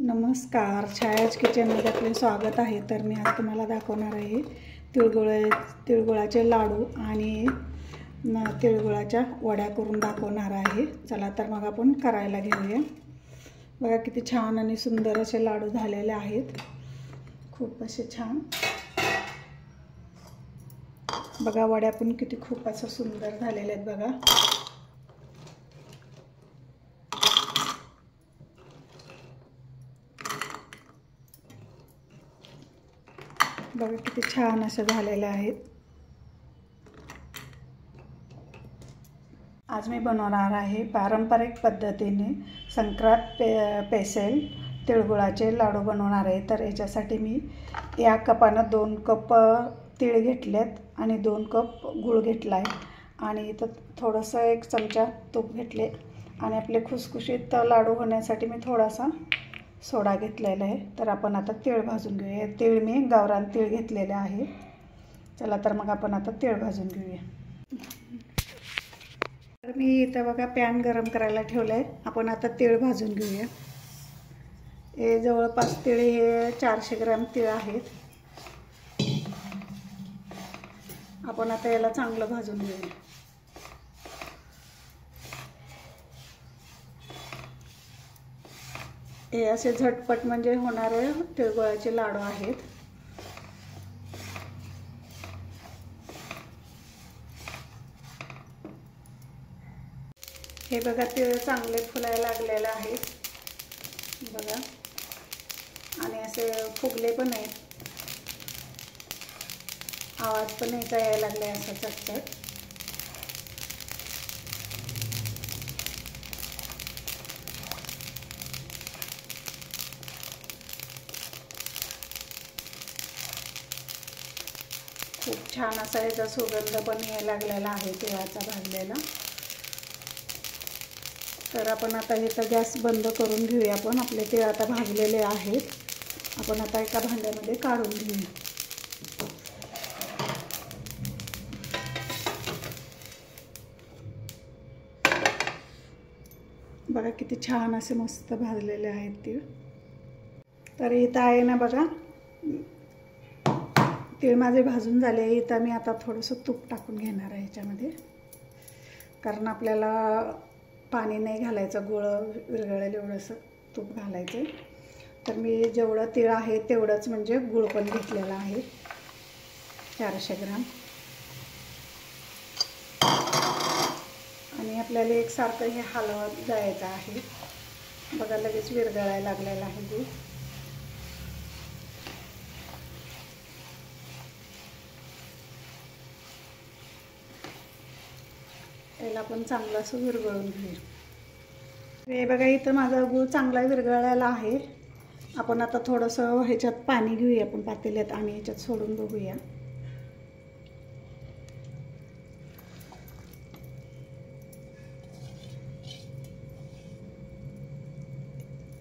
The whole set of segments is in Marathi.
नमस्कार, छायाज किचनमध्ये आपले स्वागत आहे। तर मी आज तुम्हाला दाखवणार आहे तिळगुळाचे लाडू आणि तिळगुळाच्या वड्या करून दाखवणार आहे। चला तर मग आपण करायला घेऊया। बघा किती छान आणि सुंदर असे लाडू झालेले आहेत, खूप असे छान। बघा वड्या पण किती खूप असं सुंदर झालेले आहेत बघा। बघा किती छान असे झालेले आहेत। आज मी बनवणार आहे पारंपरिक पद्धतीने संक्रांत स्पेशल तिळगुळाचे लाडू बनवणार आहे। तर याच्यासाठी मी या कपानं 2 कप तीळ घेतलेत आणि 2 कप गूळ घेतला आहे आणि इथं थोडंसं 1 चमचा तूप घेतले आणि आपले खुसखुशीत लाडू होण्यासाठी मी थोडासा सोडा घेतलेला आहे। तर आपण आता तीळ भाजून घेऊया। तीळ मी गावरान तीळ घेतलेले आहे। चला तर मग आपण आता तीळ भाजून घेऊया। तर मी इथं बघा पॅन गरम करायला ठेवलं आहे। आपण आता तीळ भाजून घेऊया। हे जवळपास तीळ हे 400 ग्रॅम तीळ आहेत। आपण आता याला चांगलं भाजून घेऊया। हे असे झटपट म्हणजे होणारे तिळगुळाचे लाडू आहेत। हे बघा तीळ चांगले फुलायला लागलेले आहेत बघा, आणि असे फुगले पण आहेत। आवाज पण यायला लागले असा चटचट। खूप छान असा याचा सुगंध पण यायला लागलेला आहे तिळाचा भाजलेला। तर आपण आता इथं गॅस बंद करून घेऊया। आपण आपले तीळ आता भाजलेले आहेत। आपण आता एका भांड्यामध्ये काढून घेऊया। बघा किती छान असे मस्त भाजलेले आहेत तीळ। तर इथं आहे ना बघा, तीळ माझे भाजून झाले। इथं मी आता थोडंसं तूप टाकून घेणार आहे याच्यामध्ये, कारण आपल्याला पाणी नाही घालायचं, गुळ विरघळेल एवढंसं तूप घालायचं। तर मी जेवढं तीळ आहे तेवढंच म्हणजे गुळ पण घेतलेला आहे, 400 ग्रॅम। आणि आपल्याला एकसारखं हे हलवत जायचं आहे। बघा लगेच विरघळायला लागलेला आहे गुळ। याला पण चांगलं असं विरघळून घेऊया। हे बघा इथं माझा गूळ चांगला विरघळलेला आहे। आपण आता थोडंसं ह्याच्यात पाणी घेऊया आपण पातेल्यात आणि ह्याच्यात सोडून बघूया।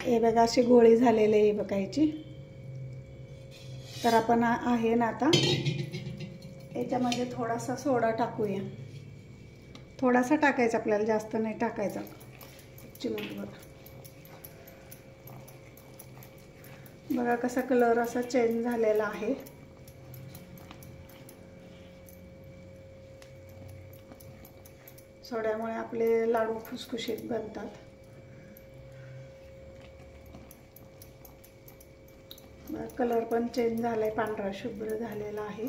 हे बघा अशी गोळी झालेली आहे बघा याची। तर आपण आहे ना आता याच्यामध्ये थोडासा सोडा टाकूया। थोडासा टाकायचा आपल्याला, जास्त नाही टाकायचा, चिमूटभर। बघा कसा कलर असा चेंज झालेला आहे। सोड्यामुळे आपले लाडू खुसखुशीत बनतात। कलर पण चेंज झालाय, पांढरा शुभ्र झालेला आहे।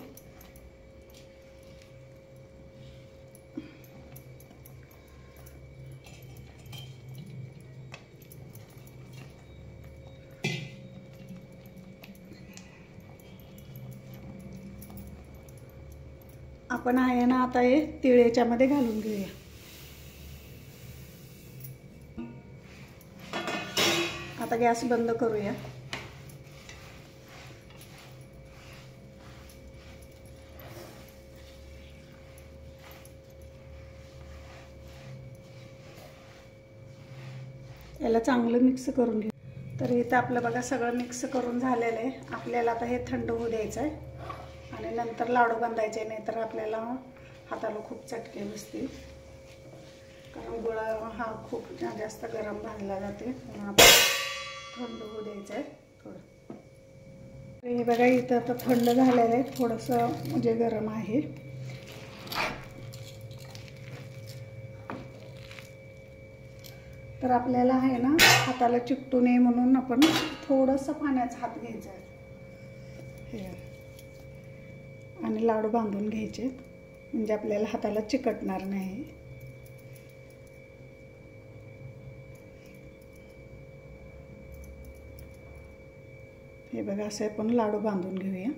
आपण आहे ना आता हे तीळ याच्यामध्ये घालून घेऊया। आता गॅस बंद करूया। याला चांगलं मिक्स करून घेऊ। तर इथं आपलं बघा सगळं मिक्स करून झालेलं आहे। आपल्याला आता हे थंड होऊ द्यायचं आहे आणि नंतर लाडू बांधायचे, नाही तर आपल्याला हाताला खूप चटके बसतील, कारण गुळ हा खूप जास्त गरम भाजला जाते। थंड होऊ द्यायचं आहे थोडं. हे बघा इथं आता थंड झालेलं आहे, थोडंसं म्हणजे गरम आहे. तर आपल्याला आहे ना हाताला चिकटू नये म्हणून आपण थोडंसं पाण्याचा हात घ्यायचा आहे हे आणि लाडू बांधून घ्यायचे म्हणजे आपल्याला हाताला चिकटणार नाही. हे बघा असे आपण लाडू बांधून घेऊया.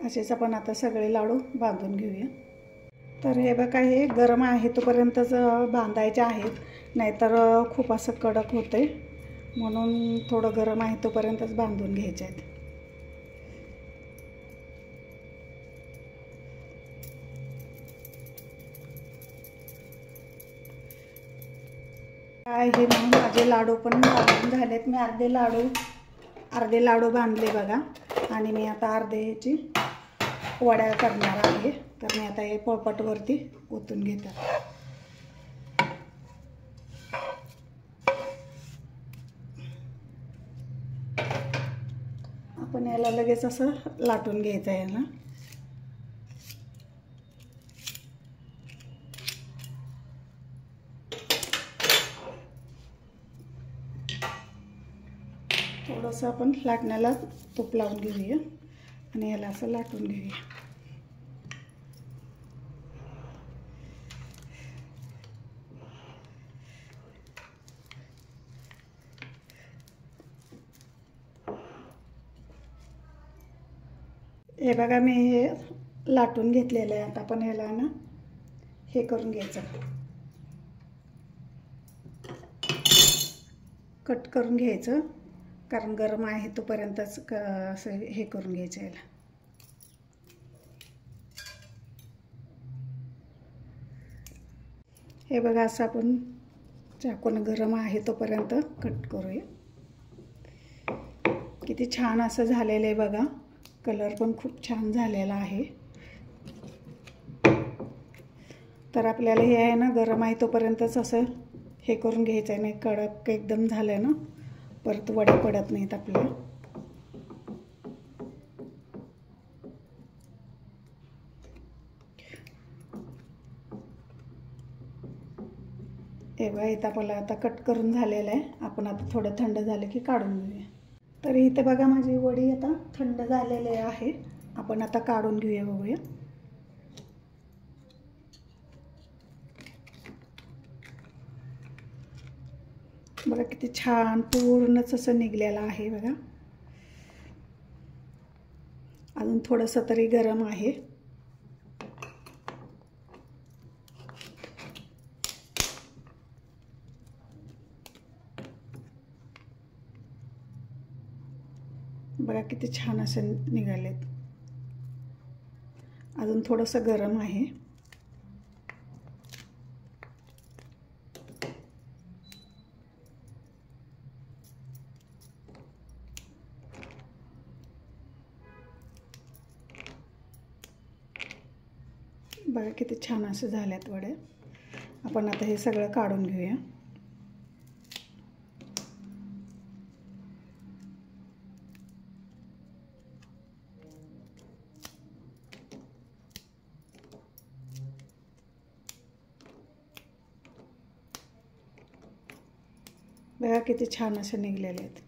असेच आपण आता सगळे लाडू बांधून घेऊया. तर हे बघा हे गरम आहे तोपर्यंतच बांधायचे आहेत, नाहीतर खूप असं कडक होते, म्हणून थोडं गरम आहे तोपर्यंतच बांधून घ्यायचे आहेत. काय हे म्हणून माझे लाडू पण बांधून झालेत. मी अर्धे लाडू बांधले बघा, आणि मी आता अर्धे ह्याची वड्या करणार आहे. तर मी आता हे पोळपाटवरती ओतून घेते. आपण याला लगेच असं लाटून घ्यायचं आहे ना. थोडंसं आपण लाटण्याला तूप लावून घेऊया आणि याला असं लाटून घेऊया. हे बघा मी हे लाटून घेतलेलं आहे. आता आपण याला ना हे करून घ्यायचं, कट करून घ्यायचं, कारण गरम आहे तोपर्यंतच असं हे करून घ्यायचं याला. हे बघा असं आपण चाकून गरम आहे तोपर्यंत कट करूया. किती छान असं झालेलं आहे बघा, कलर पण खूप छान झालेला आहे. तर आपल्याला हे आहे ना गरम आहे तोपर्यंतच असं हे करून घ्यायचं आहे, नाही कडक एकदम झालं ना परत वड्या पडत नाहीत आपल्या. हे बघा इथं आपल्याला आता कट करून झालेलं आहे. आपण आता थोडं थंड झालं की काढून घेऊया. तर इथे बघा माझी वडी आता थंड झालेली आहे. आपण आता काढून घेऊया बघूया. बघा किती छान पूर्णच असं निघलेलं आहे बघा. अजून थोडंसं तरी गरम आहे. बघा किती छान असं निघालेत. अजून थोडंसं गरम आहे. बघा किती छान असं झाल्यात वड्या. आपण आता हे सगळं काढून घेऊया. बघा किती छान असे निघलेले आहेत.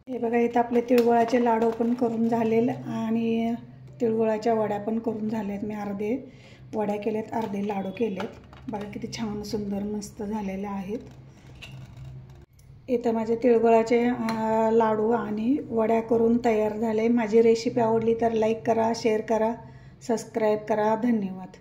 हे बघा इथं आपले तिळगुळाचे लाडू पण करून झालेले आणि तिळगुळाच्या वड्या पण करून झालेत. मी अर्धे वड्या केलेत, अर्धे लाडू केलेत. बघा किती छान सुंदर मस्त झालेले आहेत. इथं माझे तिळगुळाचे लाडू आणि वड्या करून तयार झाले. माझी रेसिपी आवडली तर लाईक करा, शेअर करा, सबस्क्राईब करा. धन्यवाद.